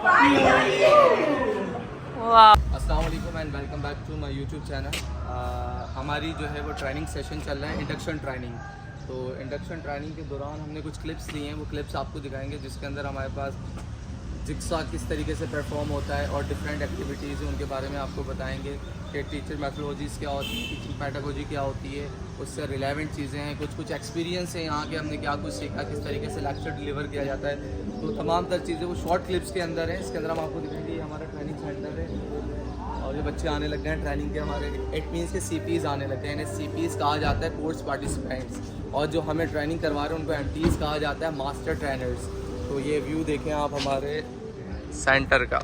अस्सलाम वालेकुम and welcome back to my YouTube channel. हमारी जो है वो ट्रेनिंग सेशन चल रहा है, इंडक्शन ट्रेनिंग। तो इंडक्शन ट्रेनिंग के दौरान हमने कुछ क्लिप्स लिए हैं, वो क्लिप्स आपको दिखाएंगे जिसके अंदर हमारे पास जिक्सा किस तरीके से परफॉर्म होता है और डिफरेंट एक्टिविटीज़ उनके बारे में आपको बताएंगे कि टीचर मैथोलॉजीज़ क्या होती है, टीचिंग पैडागोजी क्या होती है, उससे रिलेवेंट चीज़ें हैं, कुछ एक्सपीरियंस है यहाँ के, हमने क्या कुछ सीखा, किस तरीके से लेक्चर डिलीवर किया जाता है। तो तमाम तर चीज़ें वो शॉर्ट क्लिप्स के अंदर हैं। इसके अंदर हम आपको दिखाएंगे ये हमारा ट्रेनिंग सेंटर है और ये बच्चे आने लग गए हैं ट्रेनिंग के हमारे। इट मीन्स के CPs आने लग गए हैं। CPs कहा जाता है कोर्स पार्टिसिपेंट्स, और जो हमें ट्रेनिंग करवा रहे हैं उनको MTs कहा जाता है, मास्टर ट्रेनर्स। तो ये व्यू देखें आप हमारे सेंटर का।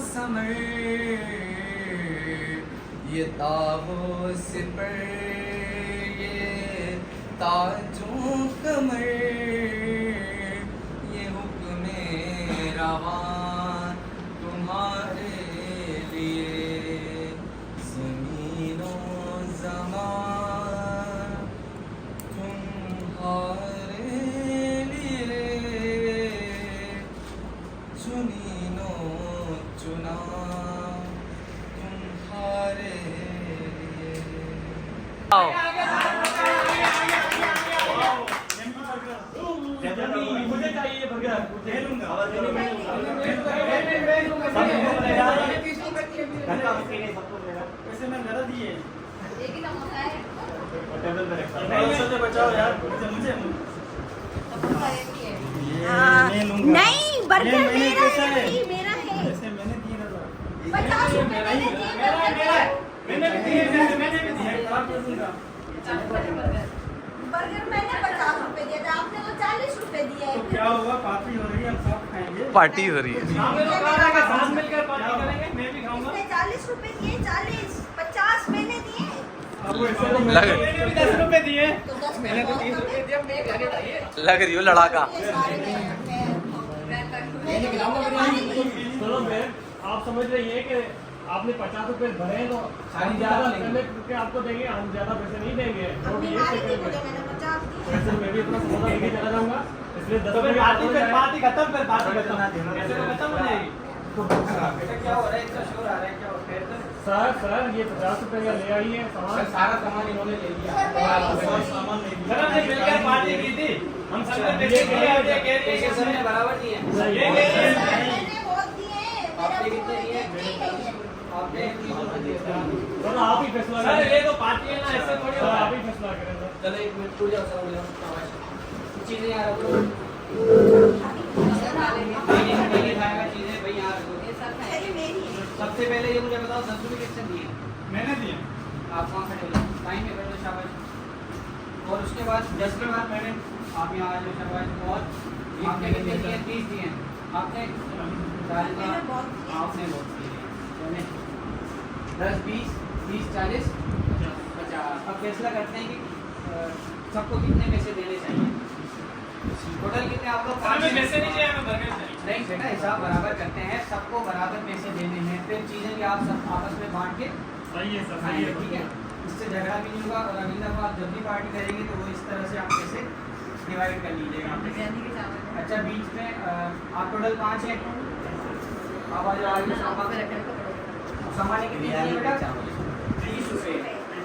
समर ये ताबो सिपर ये ताजों कमर ये हुक्म रवान तुम्हारे लिए ज़मीनो ज़मान तुम्हारे लिए चुनीनो चुना तुम्हारे मुझे चाहिए बर्गर, ले लूंगा। वैसे मैं मेरा दिए बचाओ यार, मुझे नहीं, बर्गर मेरा है, मेरा है। वैसे मैंने दिए ना, 50 रुपए मैंने दिए, मैंने भी दिए, बर्गर मैंने 50 रुपए दिया था, आपने वो 40 रुपए दिए तो क्या हुआ, पार्टी हो रही है, हम सब खाएंगे। पार्टी हो रही है। शाम में लोग आ रहे हैं, साथ मिलकर पार्टी करेंगे, मैं भी खाऊंगा। इसने 40 रुपए दिए, 40, 50 मैंने दिए, आपको ऐसे तो लग- मैंने भी 10 रुपए दिए। तो 10 मैंने तो 30 रुपए दिया, मैं घर चाहिए। लग रही हो लड़ाका। चलो मैं, आप समझ रही है कि आपने 50 रुपए भरे हैं तो हम ज्यादा रुपए आपको देंगे, हम ज्यादा पैसे नहीं देंगे। अपनी मारी थी मुझे, मैंने 50 दिए। वैसे मैं भी अपना समोसा लेके चला जाऊंगा, इसलिए 10 रुपए पार्टी खत्म कर, पार्टी खत्म, ऐसे तो खत्म हो जाएगी। बेटा क्या हो रहा है, इतना शोर आ रहा है, क्या हो रहा है? सर ये 50 रुपए का ले आई है सामान, सारा सामान इन्होंने ले लिया। सामान ले लिया, सर हमने मिलकर पार्टी की थी, हम सब ने पैसे दिए, ये कह रही है सबने बराबर दिए। ये मैंने बहुत दिए, आपने कितने दिए? आपने सर आप ही फैसला करें। सर ये तो पार्टी है ना, ऐसे थोड़ी होता है, आप ही फैसला करें सर। चलो एक मिनट रुक जाओ सर, मुझे कुछ चीजें यार नहीं खाएगा चीजें भाई यार। सबसे पहले ये मुझे बताओ 10 रुपए किसने दिए? मैंने दिए। आप कौन सा टेबल टाइम में बैठो, शाबाश। और उसके बाद 10 के बाद मैंने आप यहाँ आ जाओ, शाबाश। और आपने कितने दिए? 30 दिए। आपने आपने बहुत दिए, 10 20 30 40 50। अब फैसला करते हैं कि सबको कितने पैसे देने चाहिए। टोटल कितने आप लोग? पैसे नहीं चाहिए, हमें बर्गर चाहिए। नहीं बेटा, हिसाब बराबर करते हैं, सबको बराबर पैसे देने हैं, फिर चीजें भी आप सब आपस में बांट के सही है सर, सही है, ठीक है। इससे झगड़ा भी नहीं होगा और अगली दफा आप जब भी पार्टी करेंगे तो वो इस तरह से आप पैसे डिवाइड कर लीजिएगा। अच्छा बीच में आप टोटल 5 हैं, आप आ जाओ। सामान कितनी है बेटा? 30 रुपये।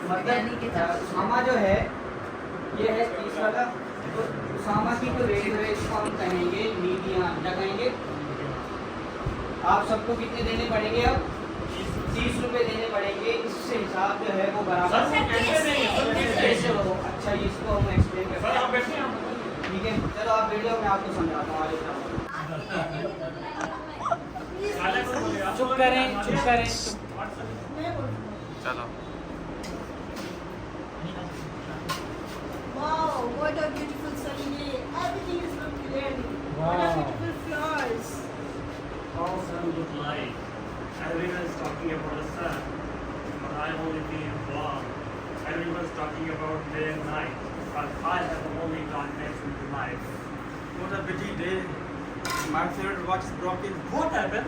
मतलब सामा जो है ये है 30 वाला, तो सामा की तो रेट है, इसको हम कहेंगे नीतियाँ लगाएंगे। आप सबको कितने देने पड़ेंगे? अब 30 रुपये देने पड़ेंगे। इससे हिसाब जो है वो बराबर कैसे हो? अच्छा इसको हम एक्सप्लेन करते हैं, ठीक है। चलो आप वीडियो में आपको समझाता हूँ। चुप करें, चुप करें। चलो Wow, what a beautiful sunny day. Everything is look clearly. What a beautiful flowers. All sun look like. Everyone is talking about the sun, but I only see a vlog. Everyone's talking about day and night, but I have only darkness in my life. What a busy day. My favorite watch is broken. What happened?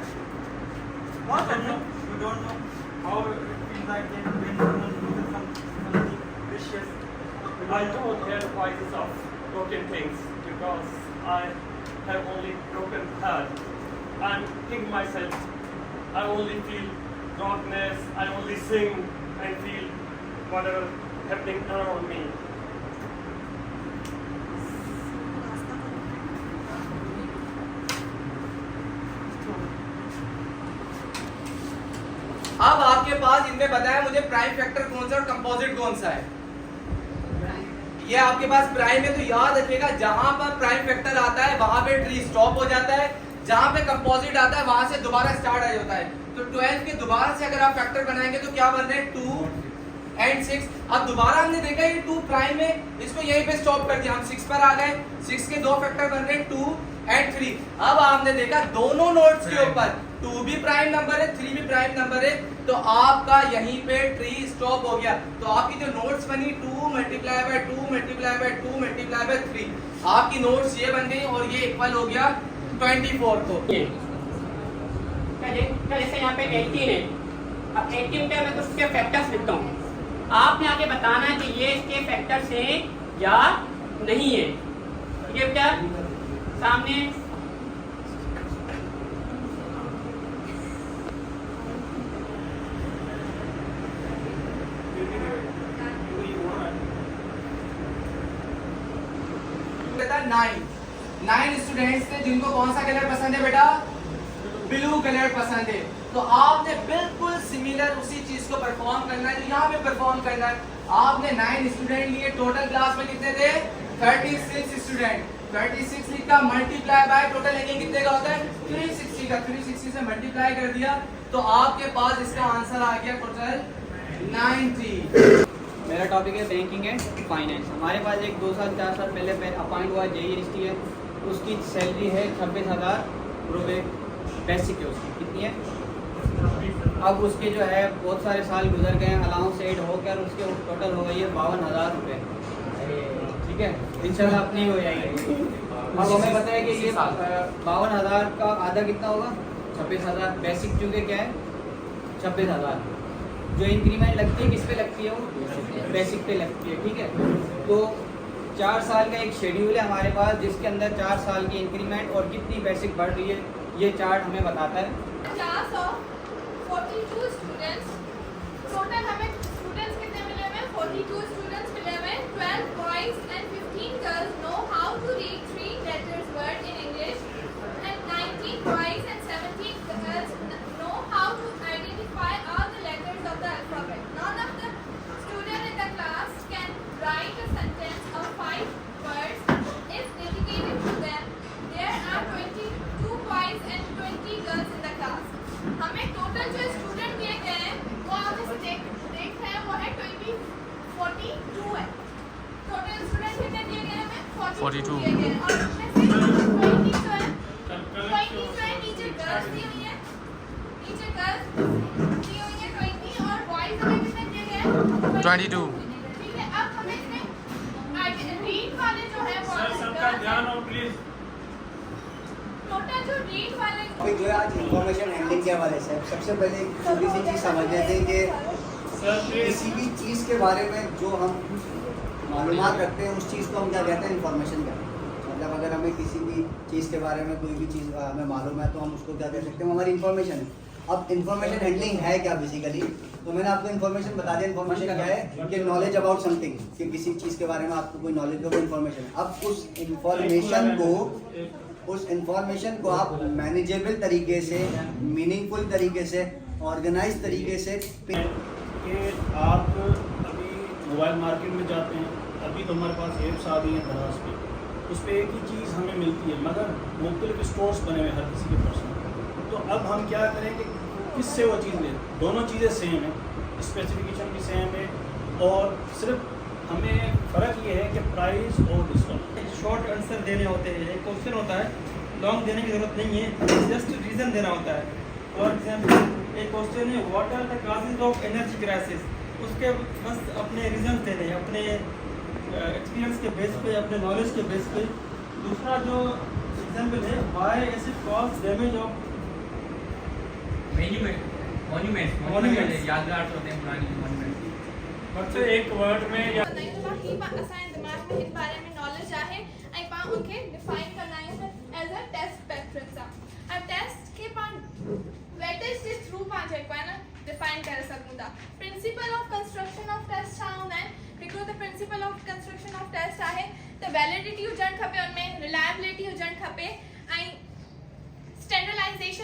What? You don't know how it feels like when someone uses something precious. I don't hear voices of broken things because I have only broken heart. I'm thinking myself, I only feel darkness, I only sing and feel whatever happening around me. अब आपके पास इनमें बताया मुझे prime factor कौन सा और composite कौन सा है। ये आपके पास प्राइम है तो याद रखिएगा जहां पर प्राइम फैक्टर आता है वहां पे ट्री स्टॉप हो जाता है, जहां पे कंपोजिट आता है वहां से दोबारा स्टार्ट आ जाता है। तो 12 के दोबारा से अगर आप फैक्टर बनाएंगे तो क्या बन रहे हैं 2 एंड 6। अब दोबारा हमने देखा ये 2 प्राइम है, इसको यहीं पे स्टॉप कर दिया, हम 6 पर आ गए। 6 के दो फैक्टर बन रहे हैं 2 एंड 3। अब आपने देखा दोनों नोड्स के ऊपर 2 भी प्राइम नंबर है 3 भी प्राइम नंबर है, तो आपका यहीं पे ट्री स्टॉप हो गया। तो आपकी जो नोट्स बनी 2 multiply by 2 multiply by 2 multiply by 3, आपकी नोट्स ये बन गई और ये इक्वल हो गया 24 को। जैसे यहाँ पे 18 है, अब 18 पे मैं तो उसके फैक्टर्स लिखता हूँ। आपने आगे बताना है कि ये इसके फैक्टर्स हैं या नहीं है। ठीक है बेटा, सामने बेटा 9 स्टूडेंट्स थे जिनको कौन सा कलर पसंद है बेटा, ब्लू कलर पसंद है। तो आपने बिल्कुल सिमिलर उसी चीज को परफॉर्म करना है, यहाँ पे परफॉर्म करना है। आपने 9 स्टूडेंट लिए, टोटल क्लास में कितने थे 36 स्टूडेंट। 36 लिखा मल्टीप्लाई बाय टोटल लेंगे कितने का होता है 360 का, 360 से मल्टीप्लाई कर दिया तो आपके पास इसका आंसर आ गया टोटल 90। मेरा टॉपिक है बैंकिंग एंड फाइनेंस। हमारे पास एक 2 साल 4 साल पहले अपॉइंट हुआ JEST है, उसकी सैलरी है 26,000 रुपये बेसिक है। उसकी कितनी है? अब उसके जो है बहुत सारे साल गुजर गए, अलाउंस एड होकर उसके टोटल हो गई है 52,000 रुपये। ठीक है, इंशाल्लाह अपनी हो जाएगी। अब हमें पता है कि ये 52,000 का आधा कितना होगा 26,000। बेसिक चूँकि क्या है 26,000, जो इंक्रीमेंट लगती है किस पे लगती है वो बेसिक पे लगती है। ठीक है, तो 4 साल का एक शेड्यूल है हमारे पास जिसके अंदर 4 साल की इंक्रीमेंट और कितनी बेसिक बढ़ रही है ये चार्ट हमें बताता है। क्लास ऑफ 42 स्टूडेंट्स, टोटल हमें स्टूडेंट्स कितने मिले हुए हैं 42 स्टूडेंट्स मिले हुए हैं। 12 boys and 15 girls know how to read 3 letters word in English and 19 boys and 17 girls know how to identify all the letters of the alphabet. None of the student in the class can write a sentence of 5 words if dedicated to them. There are 22 boys and 20 girls in the class. हमें total जो student दिए गए हैं वो आप इसे देख रहे हैं वो है 42 है। टोटल स्टूडेंट कितने दिए गए हैं हमें 42 दिए गए हैं और उसमें से 20 जो है टीचर गर्ल्स दी हुई है, टीचर गर्ल्स दी हुई है 20 और बॉयज हमें कितने दिए गए हैं 22। ठीक है, अब हमें इसमें रीड वाले जो है वो सबका ध्यान हो प्लीज। टोटल जो रीड वाले टॉपिक जो है आज इंफॉर्मेशन हैंडलिंग के हवाले से। सबसे पहले एक छोटी सी चीज़ समझ लेते हैं कि किसी भी चीज़ के बारे में जो हम मालूमात रखते हैं उस चीज़ को हम क्या कहते हैं इंफॉर्मेशन कहते हैं। मतलब अगर हमें किसी भी चीज़ के बारे में कोई भी चीज़ हमें मालूम है तो हम उसको क्या कह सकते हैं, हमारी इन्फॉर्मेशन है। अब इन्फॉर्मेशन हैंडलिंग है क्या बेसिकली, तो मैंने आपको इन्फॉर्मेशन बता दिया। इन्फॉर्मेशन क्या है कि नॉलेज अबाउट समथिंग, कि किसी चीज़ के बारे में आपको कोई नॉलेज हो वो इन्फॉर्मेशन है। अब उस इंफॉर्मेशन को आप मैनेजेबल तरीके से, मीनिंगफुल तरीके से, ऑर्गेनाइज तरीके से कि आप अभी मोबाइल मार्केट में जाते हैं, अभी तो हमारे पास एप्स आ गई हैं दराज पे, उस पर एक ही चीज़ हमें मिलती है मगर मुख्तलिफ स्टोर्स बने हुए हर किसी के पर्सनल। तो अब हम क्या करें कि किससे वो चीज़ लें, दोनों चीज़ें सेम है, स्पेसिफिकेशन भी सेम है और सिर्फ हमें फ़र्क ये है कि प्राइस और डिस्काउंट। शॉर्ट आंसर देने होते हैं, एक क्वेश्चन होता है, लॉन्ग देने की ज़रूरत नहीं है, जस्ट रीज़न देना होता है। फॉर एग्जाम्पल एक क्वेश्चन है what are the causes of energy crisis, उसके बस अपने रीज़न देने हैं, अपने एक्सपीरियंस के बेस पे, अपने नॉलेज के बेस पे। दूसरा जो एग्जाम्पल है why acid cause damage of Monuments. यादगार होते हैं पुरानी मॉन्यूमेंट्स। मतलब एक वर्ड में या बताइए तो बाकी असाइन दिमाग में इन बारे में नॉलेज आहे ऐं पाण उनखे डिफाइन कंदा आहियूं एज अ टेस्ट पैटर्न सां ऐं टेस्ट खे पाण वेटेज जे थ्रू पाण जेको आहे न डिफाइन करे सघूं था। Principle of construction of test छा हूंदा आहिनि? हिकिड़ो त principle of construction of test आहे त वैलिडिटी हुजणु खपे, उनमें रिलायबिलिटी हुजणु खपे ऐं स्टैंडर्डाइजेशन।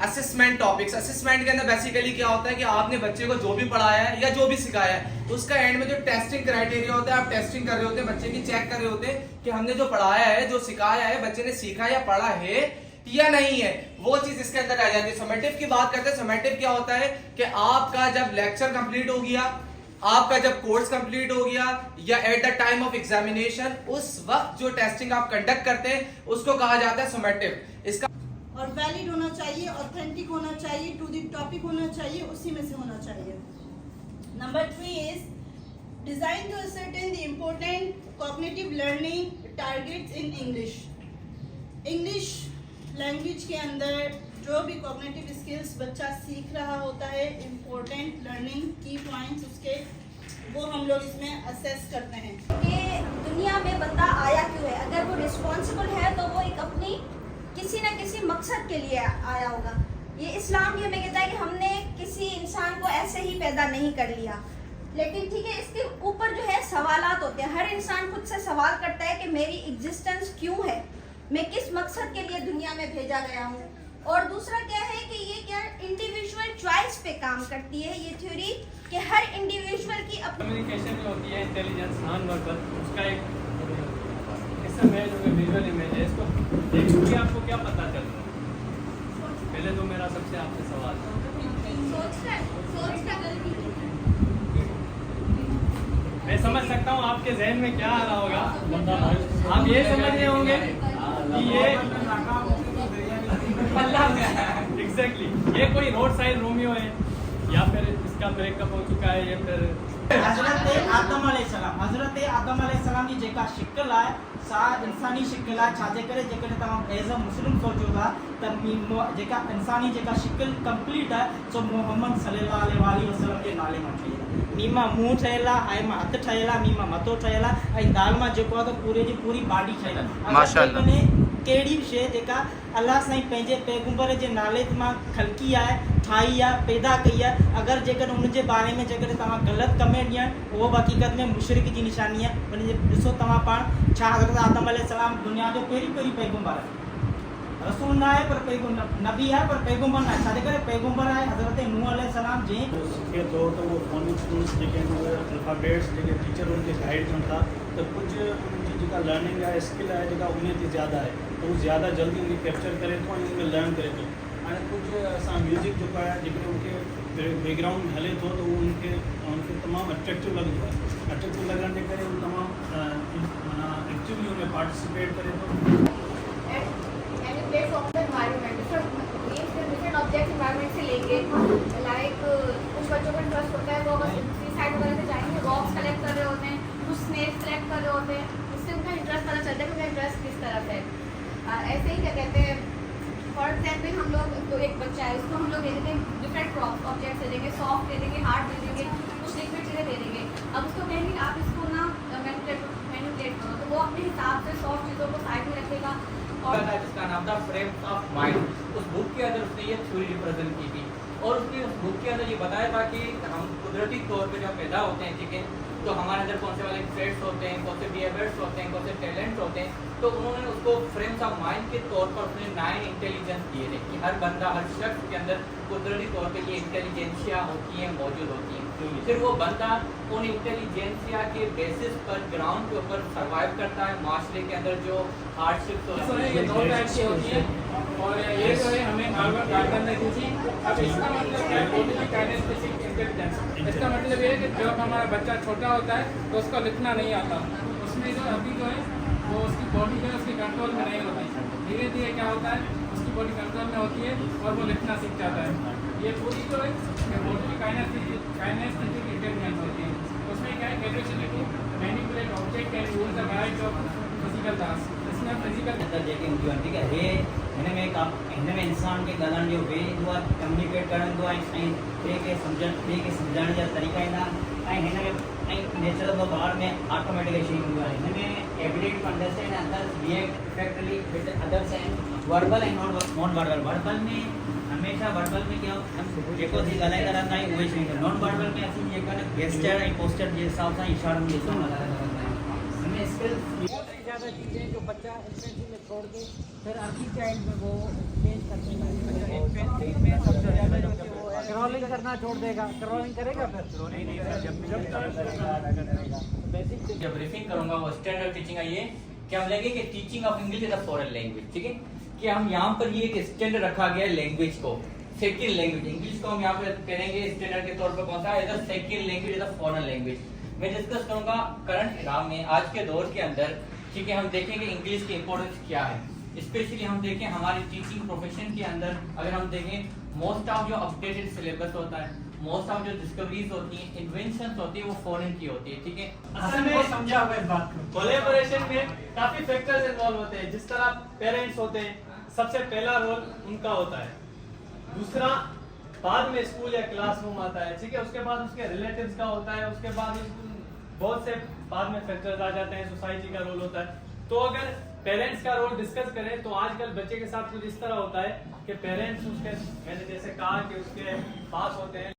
असेसमेंट टॉपिक्स, असेसमेंट के अंदर बेसिकली क्या होता है कि आपने बच्चे को जो भी पढ़ाया है या जो भी सिखाया है उसका एंड में जो टेस्टिंग क्राइटेरिया होता है, आप टेस्टिंग कर रहे होते हैं, बच्चे की चेक कर रहे होते हैं कि हमने जो पढ़ाया है, जो सिखाया है, बच्चे ने सीखा या पढ़ा है या नहीं है, वो चीज इसके अंदर आ जाती है। समेटिव की बात करते हैं। समेटिव क्या होता है कि आपका जब लेक्चर कंप्लीट हो गया, आपका जब कोर्स कंप्लीट हो गया या at the time of examination, उस वक्त जो टेस्टिंग आप कंडक्ट करते हैं उसको कहा जाता है समेटिव। इसका और वैलिड होना चाहिए, ऑथेंटिक होना चाहिए, टू द टॉपिक होना चाहिए, उसी में से होना चाहिए। Number 3 is design to ascertain the important cognitive learning targets in English. English language के अंदर जो भी कॉग्निटिव स्किल्स बच्चा सीख रहा होता है, इम्पोर्टेंट लर्निंग की पॉइंट्स उसके, वो हम लोग इसमें असेस करते हैं कि दुनिया में बंदा आया क्यों है। अगर वो रिस्पॉन्सिबल है तो वो एक अपनी किसी न किसी मकसद के लिए आया होगा। ये इस्लाम भी हमें कहता है कि हमने किसी इंसान को ऐसे ही पैदा नहीं कर लिया, लेकिन ठीक है, इसके ऊपर जो है सवालात होते हैं। हर इंसान खुद से सवाल करता है कि मेरी एग्जिस्टेंस क्यों है, मैं किस मकसद के लिए दुनिया में भेजा गया हूँ। और दूसरा क्या है कि ये क्या इंडिविजुअल चॉइस पे काम करती है ये थ्योरी, कि हर इंडिविजुअल की अपनी कम्युनिकेशन में होती है इंटेलिजेंस नॉन वर्बल, उसका एक इसमें जो विजुअल इमेज है, इसको देख के आपको क्या पता चल रहा है? पहले तो मेरा सबसे आपसे सवाल है, मैं समझ सकता हूँ आपके जहन में क्या आ रहा होगा। आप ये समझ रहे होंगे कि ये एग्जैक्टली ये कोई रोड साइड रोमियो है या फिर इसका ब्रेकअप हो चुका है, या फिर हज़रत आदम अलैहिस्सलाम जी जेका शिकल आहे सा इंसानी शिकल आहे। छाजे करे जेकॾहिं तव्हां एज़ अ मुस्लिम सोचो था त जेका इंसानी जेका शिकल कंप्लीट आहे सो मोहम्मद सल्लल्लाहु अलैहि वसल्लम जे नाले मां ठही आहे। मीं मां मुंहुं ठहियल आहे, आई मां हथु ठहियल आहे, मीं मां मथो ठहियल आहे, ऐं दाल मां जेको आहे त पूरे जी पूरी बॉडी ठहियल आहे। माशाअल्लाह। कहिड़ी बि शइ जेका अलाह साईं पंहिंजे पैगंबर जे नाले मां ख़लकी आहे, ठाही आहे, पैदा कई आहे, अगरि जेकॾहिं उनजे बारे में जेकॾहिं तव्हां ग़लति कमेंट ॾियनि, उहो बि हक़ीक़त में मुशरिक जी निशानी आहे। उनजे ॾिसो तव्हां पाण, छा हज़रत आदम अलैहिस्सलाम दुनिया जो पहिरीं पैगंबर आहे, रसूल न आहे पर नबी आहे पर पैगंबर न आहे। छाजे करे पैगंबर आहे हज़रत नूह अलैहिस्सलाम जंहिं सीखे तो वो फोनिक्स टूल्स जेके अल्फ़ाबेट्स जेके टीचर उनके गाइड कनि था तो कुछ उनकी जेका लर्निंग आहे स्किल आहे जेका उन ते ज़्यादा आहे, तो वो ज़्यादा जल्दी उनखे कैप्चर करे थो ऐं उनमें लर्न करे थो। हाणे कुझु असां म्यूज़िक जेको आहे जेकॾहिं उनखे बैकग्राउंड हले थो तो उनखे तमामु अट्रैक्टिव लॻंदो आहे। अट्रैक्टिव लॻण जे करे उहो तमामु माना एक्टिवली उनमें पार्टिसिपेट करे थो। डिफरेंट ऑब्जेक्ट एनवायरनमेंट से लेके लाइक कुछ बच्चों को इंटरेस्ट होता है वो अगर साइड वगैरह से जाएंगे रॉक्स कलेक्ट कर रहे होते हैं, कुछ स्नेक्स कलेक्ट कर रहे होते हैं, उससे उनका इंटरेस्ट पता चलता है कि उनका इंटरेस्ट किस तरफ है। ऐसे ही क्या कहते हैं, फॉर एग्जाम्पल हम लोग तो एक बच्चा है उसको हम लोग दे देंगे डिफरेंट ऑब्जेक्ट्स दे देंगे, सॉफ्ट दे देंगे, हार्ड दे देंगे, कुछ लिक्विड चीज़ें दे देंगे। अब उसको कहेंगे आप इसको ना मैनिपुलेट करो, तो वो अपने हिसाब से सॉफ्ट चीज़ों को साइड में रखेगा। और जिसका नाम था फ्रेम्स ऑफ माइंड, उस बुक के अंदर उसने ये थ्योरी रिप्रेजेंट की थी और उसने उस बुक के अंदर ये बताया था कि हम कुदरती तौर पे जब पैदा होते हैं, ठीक है, तो हमारे अंदर कौन से वाले ट्रेड्स होते हैं, कौन से बिहेवियर्स होते हैं, कौन से टैलेंट्स होते हैं, तो उन्होंने उसको फ्रेम्स ऑफ माइंड के तौर पर उसने 9 इंटेलिजेंस दिए थे कि हर बंदा, हर शख्स के अंदर कुदरती तौर पे ये इंटेलिजेंसिया होती हैं, मौजूद होती हैं। फिर वो बंदा उन इंटेलिजेंसिया के बेसिस पर ग्राउंड के ऊपर सर्वाइव करता है, माशरे के अंदर जो हार्डशिप्स होती हैं, ये 2 टाइप की होती है और ये जो है हमें हार्वर्ड गार्डन ने दी थी। अब इसका मतलब है टोटली काइनेस्थेटिक इंटेलिजेंस। इसका मतलब ये है कि जब हमारा बच्चा छोटा होता है तो उसको लिखना नहीं आता, उसमें जो अभी जो है वो उसकी बॉडी जो है उसकी कंट्रोल में नहीं होती, धीरे धीरे क्या होता है उसकी बॉडी कंट्रोल में होती है और वो लिखना सीख जाता है। ये पूरी जो है टोटली काइनेस्थेटिक इंटेलिजेंस होती है। उसमें क्या है, capability manipulate object and use the right of physical task. इसमें फिजिकल मेथड जेके हूंदियूं आहिनि ठीक आहे हिन में इंसान खे ॻाल्हाइण जो वे ईंदो आहे कम्युनिकेट करणु ईंदो आहे ऐं ॿिए खे सम्झाइण जा तरीक़ा ईंदा ऐं हिन में नेचर ऑफ द ॿार में ऑटोमेटिक शयूं ईंदियूं आहिनि हिन में ability to understand others behave effectively with others and verbal ऐं नॉन वर्बल वर्बल में हमेशा वर्बल में क्या जेको थी ॻाल्हाईंदा रहंदा आहियूं उहे शयूं नॉन वर्बल में असीं जेका गेस्चर ऐं पोस्चर जे हिसाब सां इशारनि जे हिसाब सां ॻाल्हाईंदा रहंदा आहियूं हिनमें स्किल्स ज़्यादा चीज़ें जो बच्चा इन्फेंसी में छोड़ के फिर अर्ली चाइल्ड में वो चेंज करते हैं। इन्फेंसी में सबसे ज़्यादा जो वो क्रॉलिंग करना छोड़ देगा, क्रॉलिंग करेगा फिर जब ब्रीफिंग करूंगा वो स्टैंडर्ड टीचिंग है ये कि हम लेंगे कि teaching of English is a foreign language ठीक है कि हम यहाँ पर ये एक स्टैंडर्ड रखा गया है लैंग्वेज को सेकंड लैंग्वेज इंग्लिश को हम यहाँ पे करेंगे स्टैंडर्ड के तौर पर कौन सा as a second language as a foreign language मैं डिस्कस करूंगा करंट इरा में आज के दौर के अंदर ठीक है हम देखेंगे इंग्लिश की इंपॉर्टेंस क्या है स्पेशली हम देखें हमारे टीचिंग प्रोफेशन के अंदर अगर हम देखें मोस्ट ऑफ जो अपडेटेड सिलेबस होता है मोस्ट ऑफ जो डिस्कवरीज होती हैं इन्वेंशंस होती है वो फॉरेन की होती है ठीक है असल में समझा हुआ इस बात को कोलैबोरेशन में काफी फैक्टर्स इन्वॉल्व होते हैं जिस तरह पेरेंट्स होते हैं सबसे पहला रोल उनका होता है दूसरा बाद में स्कूल या क्लासरूम आता है ठीक है उसके बाद उसके रिलेटिव्स का होता है उसके बाद बहुत से बाद में फैक्टर्स आ जाते हैं सोसाइटी का रोल होता है तो अगर पेरेंट्स का रोल डिस्कस करें तो आजकल बच्चे के साथ कुछ इस तरह होता है कि पेरेंट्स उसके मैंने जैसे कहा कि उसके पास होते हैं